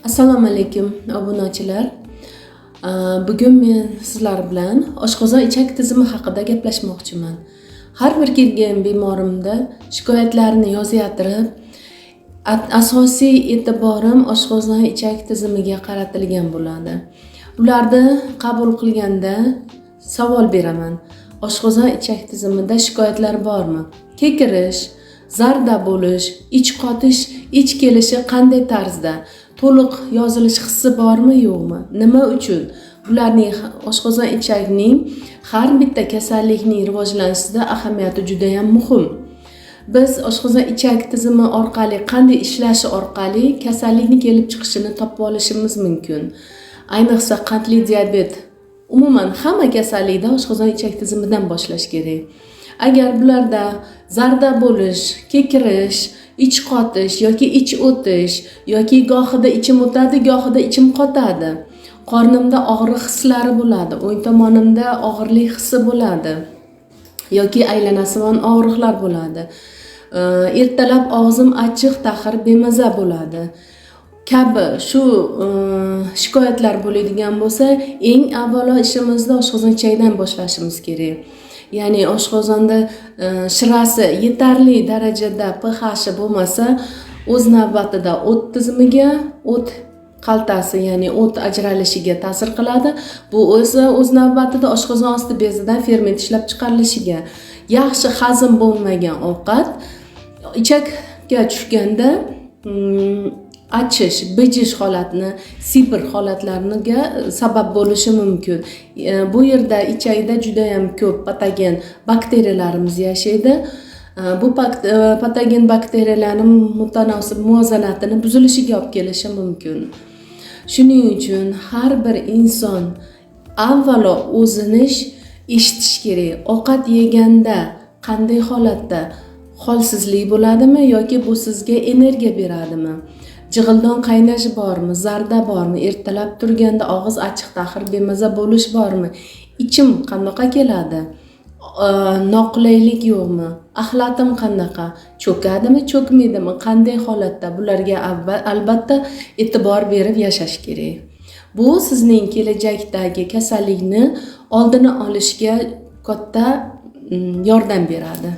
Assalomu alaykum obunachilar. Bugun men sizlar bilan oshqozon ichak tizimi haqida gaplashmoqchiman. Har bir kelgan bemorimda shikoyatlarini yozyaptirib, asosiy e'tiborim oshqozon ichak tizimiga qaratilgan bo'ladi. Ularni qabul qilganda savol beraman. Oshqozon ichak tizimida shikoyatlar bormi? Kekirish, zarda bo'lish, ich qotish, ich kelishi qanday tarzda? To'liq yozilish hissi bormi, yo'qmi? Nima uchun? Bularning oshqozon ichakning har bitta kasallikning rivojlanishida ahamiyati juda ham muhim. Biz oshqozon ichak tizimi orqali qanday ishlashi orqali kasallikni kelib chiqishini topib olishimiz mumkin. Ayniqsa qandli diabet, umuman hamma kasallikda oshqozon ichak tizimidan boshlash kerak. Agar bularda zarda bo'lish, kekirish, ich qotish yoki ich o'tish yoki gohida ichim o'tadi, gohida ichim qotadi. Qornimda og'riq hislari bo'ladi, o'ng tomonimda og'irlik hissi bo'ladi yoki aylanasiman og'riqlar bo'ladi. Ertalab og'zim achchiq, taxir, bemaza bo'ladi. Kabi shu shikoyatlar bo'ladigan bo'lsa, eng avvalo ishimizni oshqozon ichakdan boshlashimiz kerak. Ya'ni oshqozonda shirasi yetarli darajada pH bo'lmasa, o'z navbatida o't tizimiga, o't qaltasi, ya'ni o't ajralishiga ta'sir qiladi. Bu o'z navbatida oshqozon osti bezidan ferment ishlab chiqarilishiga, yaxshi hazm bo'lmagan ovqat ichakka tushganda achish, bijish holatni, sibir holatlariga sabab bo'lishi mumkin. Bu yerda ichakda juda ham ko'p patogen bakteriyalarimiz yashaydi. Bu patogen bakteriyalarning mutanosib muvozanatini buzilishiga olib kelishi mumkin. Shuning uchun har bir inson avvalo o'zini eshitish kerak. Ovqat yeganda qanday holatda holsizlik bo'ladimi yoki bu sizga energiya beradimi? Jig'ildon qaynash bormi, zarda bormi, ertalab turganda og'iz achchiq, taxir, bemaza bo'lish bormi? Ichim qanaqa keladi? Noqulaylik yo'qmi? Axlatim qanaqa? Cho'kadimi, cho'kmaydimi? Qanday holatda? Bularga albatta e'tibor berib yashash kerak. Bu sizning kelajakdagi kasallikni oldini olishga katta yordam beradi.